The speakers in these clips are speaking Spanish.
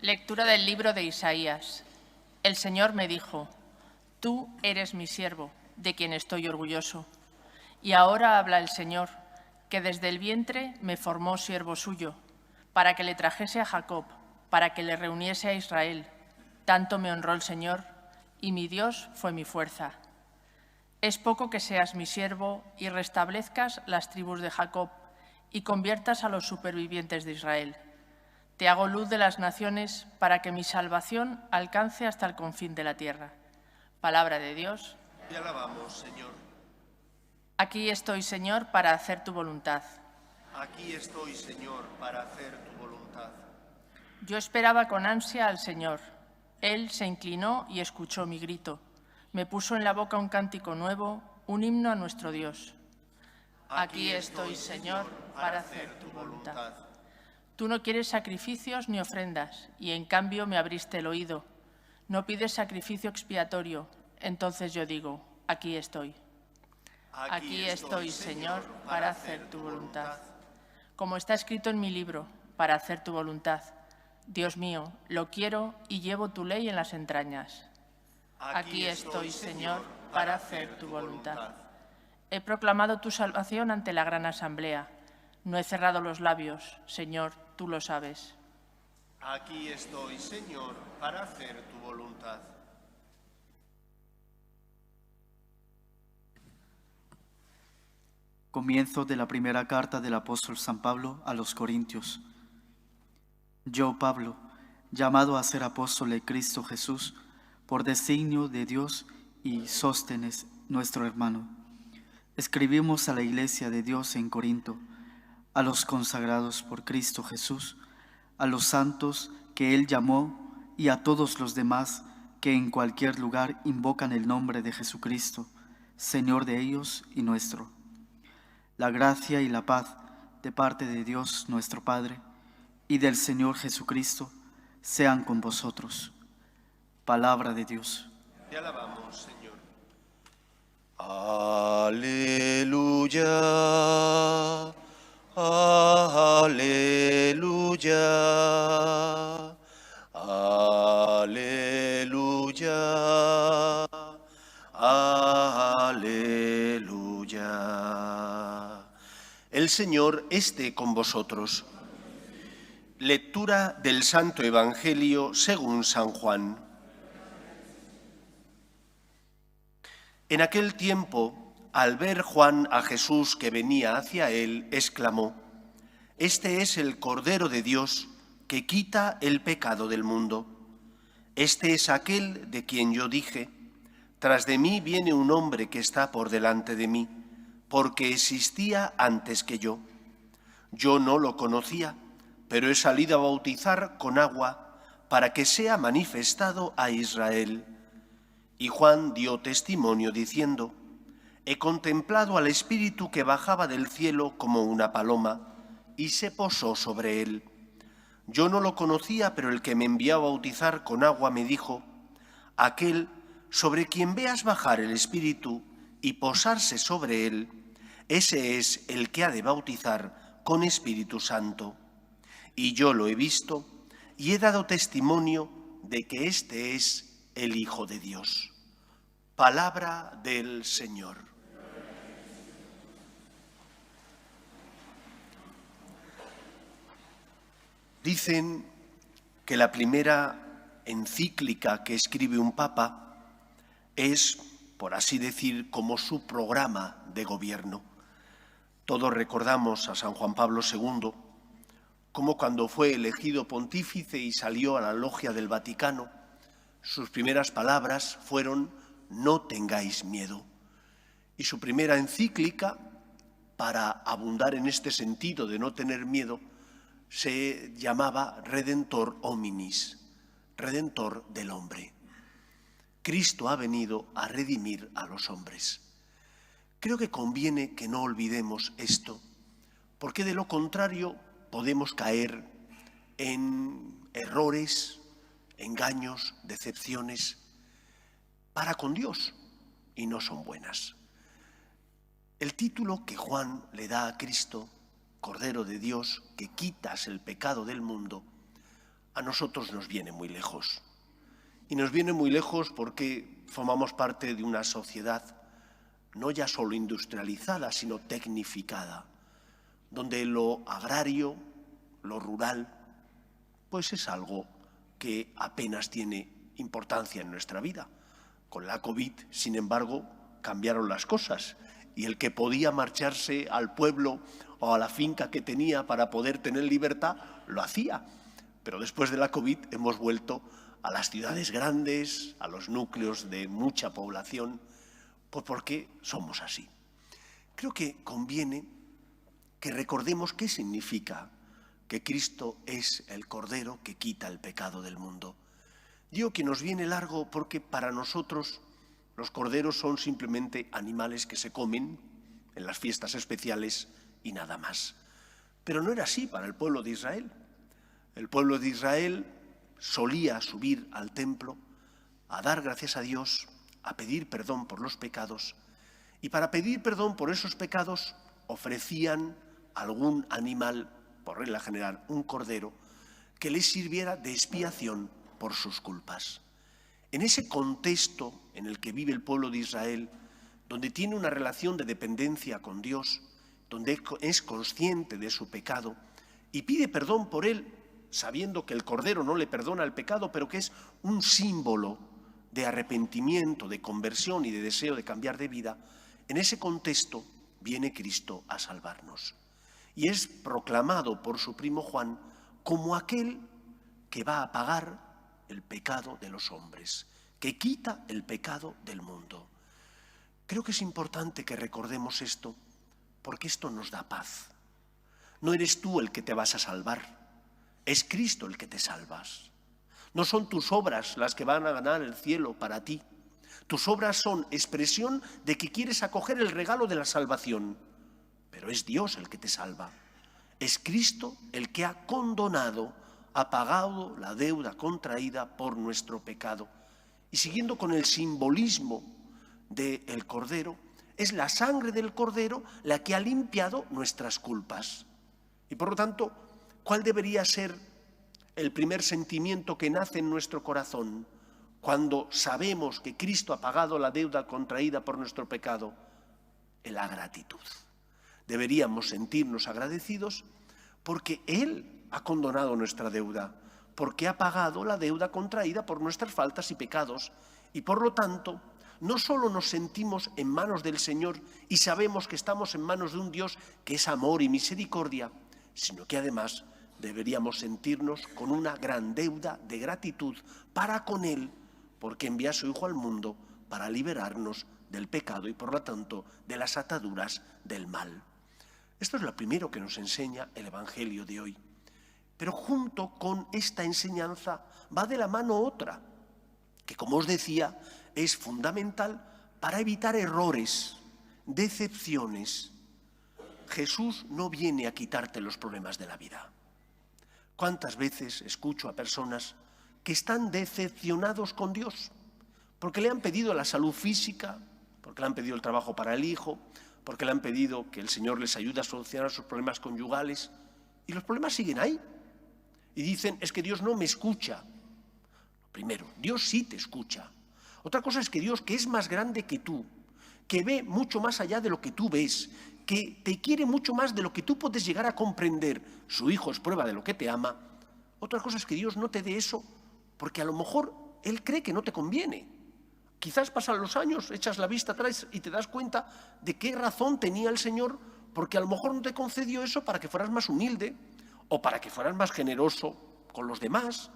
Lectura del libro de Isaías. El Señor me dijo: Tú eres mi siervo, de quien estoy orgulloso. Y ahora habla el Señor, que desde el vientre me formó siervo suyo, para que le trajese a Jacob, para que le reuniese a Israel. Tanto me honró el Señor, y mi Dios fue mi fuerza. Es poco que seas mi siervo y restablezcas las tribus de Jacob y conviertas a los supervivientes de Israel. Te hago luz de las naciones para que mi salvación alcance hasta el confín de la tierra. Palabra de Dios. Te alabamos, Señor. Aquí estoy, Señor, para hacer tu voluntad. Aquí estoy, Señor, para hacer tu voluntad. Yo esperaba con ansia al Señor. Él se inclinó y escuchó mi grito. Me puso en la boca un cántico nuevo, un himno a nuestro Dios. Aquí estoy, Señor, para hacer tu voluntad. Tú no quieres sacrificios ni ofrendas, y en cambio me abriste el oído. No pides sacrificio expiatorio, entonces yo digo: aquí estoy. Aquí estoy, Señor, para hacer tu voluntad. Como está escrito en mi libro, para hacer tu voluntad. Dios mío, lo quiero y llevo tu ley en las entrañas. Aquí estoy, Señor, para hacer tu voluntad. He proclamado tu salvación ante la gran asamblea. No he cerrado los labios, Señor, tú lo sabes. Aquí estoy, Señor, para hacer tu voluntad. Comienzo de la primera carta del apóstol San Pablo a los Corintios. Yo, Pablo, llamado a ser apóstol de Cristo Jesús, por designio de Dios, y Sóstenes, nuestro hermano, escribimos a la iglesia de Dios en Corinto, a los consagrados por Cristo Jesús, a los santos que Él llamó y a todos los demás que en cualquier lugar invocan el nombre de Jesucristo, Señor de ellos y nuestro. La gracia y la paz de parte de Dios nuestro Padre y del Señor Jesucristo sean con vosotros. Palabra de Dios. Te alabamos, Señor. Aleluya, aleluya, aleluya, aleluya. El Señor esté con vosotros. Lectura del Santo Evangelio según San Juan. En aquel tiempo, al ver Juan a Jesús que venía hacia él, exclamó: Este es el Cordero de Dios que quita el pecado del mundo. Este es aquel de quien yo dije: Tras de mí viene un hombre que está por delante de mí, porque existía antes que yo. Yo no lo conocía, pero he salido a bautizar con agua para que sea manifestado a Israel. Y Juan dio testimonio diciendo: He contemplado al Espíritu que bajaba del cielo como una paloma y se posó sobre él. Yo no lo conocía, pero el que me envió a bautizar con agua me dijo: Aquel sobre quien veas bajar el Espíritu y posarse sobre él, ese es el que ha de bautizar con Espíritu Santo. Y yo lo he visto y he dado testimonio de que este es el Hijo de Dios. Palabra del Señor. Dicen que la primera encíclica que escribe un papa es, por así decir, como su programa de gobierno. Todos recordamos a San Juan Pablo II, como cuando fue elegido pontífice y salió a la logia del Vaticano, sus primeras palabras fueron: no tengáis miedo. Y su primera encíclica, para abundar en este sentido de no tener miedo, se llamaba Redentor hominis, Redentor del hombre. Cristo ha venido a redimir a los hombres. Creo que conviene que no olvidemos esto, porque de lo contrario podemos caer en errores, engaños, decepciones para con Dios, y no son buenas. El título que Juan le da a Cristo, Cordero de Dios, que quitas el pecado del mundo, a nosotros nos viene muy lejos. Y nos viene muy lejos porque formamos parte de una sociedad no ya solo industrializada, sino tecnificada, donde lo agrario, lo rural, pues es algo que apenas tiene importancia en nuestra vida. Con la COVID, sin embargo, cambiaron las cosas y el que podía marcharse al pueblo o a la finca que tenía para poder tener libertad, lo hacía. Pero después de la COVID hemos vuelto a las ciudades grandes, a los núcleos de mucha población, pues porque somos así. Creo que conviene que recordemos qué significa que Cristo es el Cordero que quita el pecado del mundo. Digo que nos viene largo porque para nosotros los corderos son simplemente animales que se comen en las fiestas especiales y nada más. Pero no era así para el pueblo de Israel. El pueblo de Israel solía subir al templo a dar gracias a Dios, a pedir perdón por los pecados, y para pedir perdón por esos pecados ofrecían algún animal, por regla general un cordero, que les sirviera de expiación por sus culpas. En ese contexto en el que vive el pueblo de Israel, donde tiene una relación de dependencia con Dios, donde es consciente de su pecado y pide perdón por él, sabiendo que el cordero no le perdona el pecado, pero que es un símbolo de arrepentimiento, de conversión y de deseo de cambiar de vida, en ese contexto viene Cristo a salvarnos. Y es proclamado por su primo Juan como aquel que va a pagar el pecado de los hombres, que quita el pecado del mundo. Creo que es importante que recordemos esto, porque esto nos da paz. No eres tú el que te vas a salvar, es Cristo el que te salvas. No son tus obras las que van a ganar el cielo para ti. Tus obras son expresión de que quieres acoger el regalo de la salvación, pero es Dios el que te salva. Es Cristo el que ha condonado, ha pagado la deuda contraída por nuestro pecado. Y siguiendo con el simbolismo del Cordero, es la sangre del Cordero la que ha limpiado nuestras culpas. Y por lo tanto, ¿cuál debería ser el primer sentimiento que nace en nuestro corazón cuando sabemos que Cristo ha pagado la deuda contraída por nuestro pecado? La gratitud. Deberíamos sentirnos agradecidos porque Él ha condonado nuestra deuda, porque ha pagado la deuda contraída por nuestras faltas y pecados, y por lo tanto no solo nos sentimos en manos del Señor y sabemos que estamos en manos de un Dios que es amor y misericordia, sino que además deberíamos sentirnos con una gran deuda de gratitud para con Él, porque envía a su Hijo al mundo para liberarnos del pecado y por lo tanto de las ataduras del mal. Esto es lo primero que nos enseña el Evangelio de hoy. Pero junto con esta enseñanza va de la mano otra, que como os decía es fundamental para evitar errores, decepciones. Jesús no viene a quitarte los problemas de la vida. ¿Cuántas veces escucho a personas que están decepcionados con Dios? Porque le han pedido la salud física, porque le han pedido el trabajo para el hijo, porque le han pedido que el Señor les ayude a solucionar sus problemas conyugales, y los problemas siguen ahí. Y dicen, es que Dios no me escucha. Primero, Dios sí te escucha. Otra cosa es que Dios, que es más grande que tú, que ve mucho más allá de lo que tú ves, que te quiere mucho más de lo que tú puedes llegar a comprender, su Hijo es prueba de lo que te ama. Otra cosa es que Dios no te dé eso, porque a lo mejor Él cree que no te conviene. Quizás pasan los años, echas la vista atrás y te das cuenta de qué razón tenía el Señor, porque a lo mejor no te concedió eso para que fueras más humilde o para que fueras más generoso con los demás.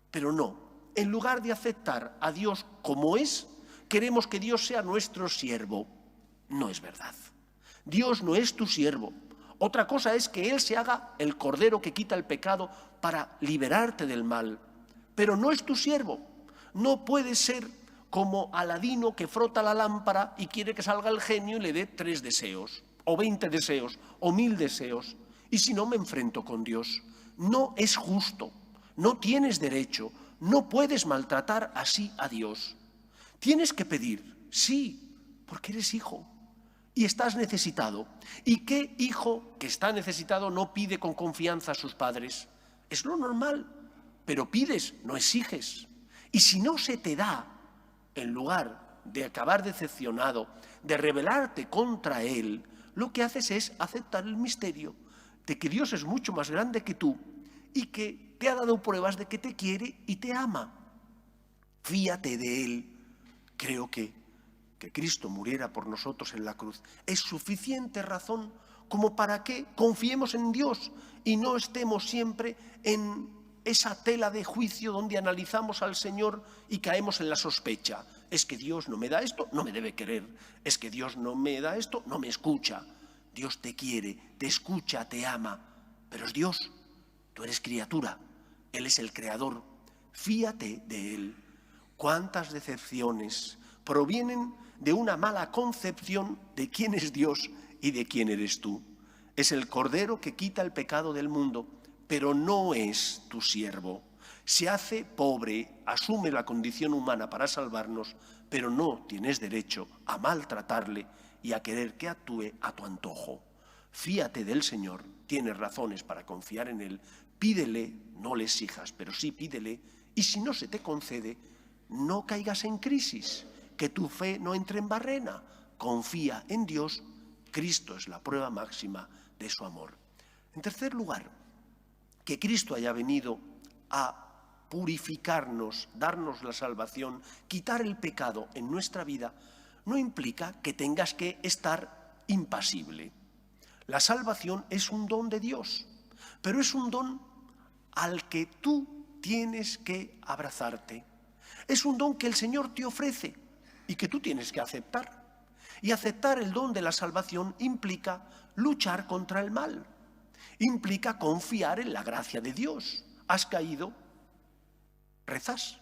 Pero no, en lugar de aceptar a Dios como es, queremos que Dios sea nuestro siervo. No es verdad. Dios no es tu siervo. Otra cosa es que Él se haga el Cordero que quita el pecado para liberarte del mal. Pero no es tu siervo. No puede ser como Aladino que frota la lámpara y quiere que salga el genio y le dé 3 deseos, o 20 deseos, o 1000 deseos. Y si no, me enfrento con Dios. No es justo. No tienes derecho. No puedes maltratar así a Dios. Tienes que pedir, sí, porque eres hijo y estás necesitado. ¿Y qué hijo que está necesitado no pide con confianza a sus padres? Es lo normal. pero pides, no exiges. Y si no se te da, en lugar de acabar decepcionado, de rebelarte contra Él, lo que haces es aceptar el misterio de que Dios es mucho más grande que tú y que te ha dado pruebas de que te quiere y te ama. Fíate de Él. Creo que Cristo muriera por nosotros en la cruz es suficiente razón como para que confiemos en Dios y no estemos siempre en esa tela de juicio donde analizamos al Señor y caemos en la sospecha. Es que Dios no me da esto, no me debe querer. Es que Dios no me da esto, no me escucha. Dios te quiere, te escucha, te ama, pero es Dios. Tú eres criatura, Él es el creador. Fíate de Él. ¿Cuántas decepciones provienen de una mala concepción de quién es Dios y de quién eres tú? Es el Cordero que quita el pecado del mundo, pero no es tu siervo. Se hace pobre, asume la condición humana para salvarnos, pero no tienes derecho a maltratarle y a querer que actúe a tu antojo. Fíate del Señor, tienes razones para confiar en Él, pídele, no le exijas, pero sí pídele, y si no se te concede, no caigas en crisis, que tu fe no entre en barrena, confía en Dios, Cristo es la prueba máxima de su amor. En tercer lugar, que Cristo haya venido a purificarnos, darnos la salvación, quitar el pecado en nuestra vida, no implica que tengas que estar impasible. La salvación es un don de Dios, pero es un don al que tú tienes que abrazarte. Es un don que el Señor te ofrece y que tú tienes que aceptar. Y aceptar el don de la salvación implica luchar contra el mal, implica confiar en la gracia de Dios. ¿Has caído? ¿Rezas?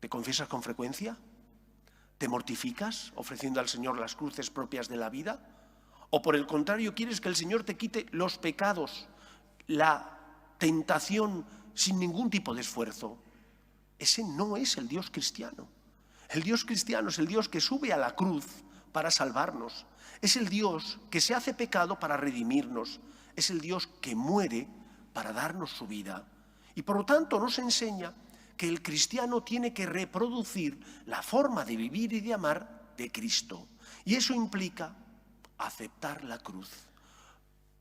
¿Te confiesas con frecuencia? ¿Te mortificas ofreciendo al Señor las cruces propias de la vida? ¿O por el contrario quieres que el Señor te quite los pecados, la tentación sin ningún tipo de esfuerzo? Ese no es el Dios cristiano. El Dios cristiano es el Dios que sube a la cruz para salvarnos. Es el Dios que se hace pecado para redimirnos. Es el Dios que muere para darnos su vida. Y por lo tanto nos enseña que el cristiano tiene que reproducir la forma de vivir y de amar de Cristo. Y eso implica aceptar la cruz.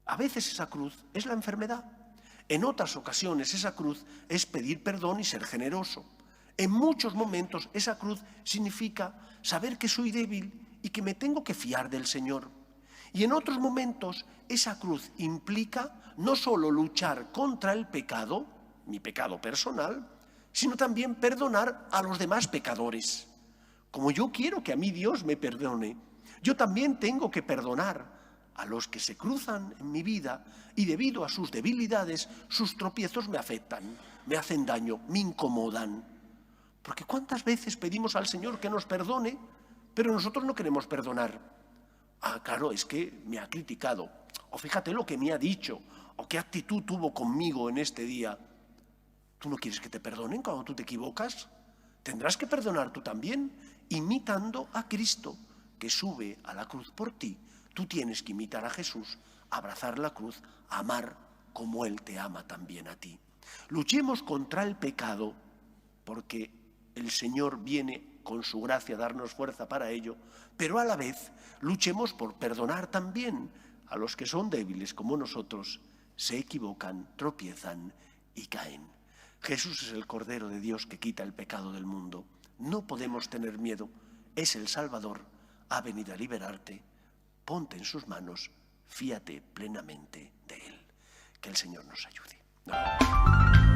A veces esa cruz es la enfermedad. En otras ocasiones esa cruz es pedir perdón y ser generoso. En muchos momentos esa cruz significa saber que soy débil y que me tengo que fiar del Señor. Y en otros momentos esa cruz implica no solo luchar contra el pecado, mi pecado personal, sino también perdonar a los demás pecadores. Como yo quiero que a mí Dios me perdone, yo también tengo que perdonar a los que se cruzan en mi vida y debido a sus debilidades, sus tropiezos me afectan, me hacen daño, me incomodan. Porque ¿cuántas veces pedimos al Señor que nos perdone, pero nosotros no queremos perdonar? Ah, claro, es que me ha criticado, o fíjate lo que me ha dicho, o qué actitud tuvo conmigo en este día. ¿Tú no quieres que te perdonen cuando tú te equivocas? Tendrás que perdonar tú también, imitando a Cristo, que sube a la cruz por ti. Tú tienes que imitar a Jesús, abrazar la cruz, amar como Él te ama también a ti. Luchemos contra el pecado, porque el Señor viene con su gracia a darnos fuerza para ello, pero a la vez luchemos por perdonar también a los que son débiles como nosotros, se equivocan, tropiezan y caen. Jesús es el Cordero de Dios que quita el pecado del mundo. No podemos tener miedo, es el Salvador, ha venido a liberarte. Ponte en sus manos, fíate plenamente de Él. Que el Señor nos ayude.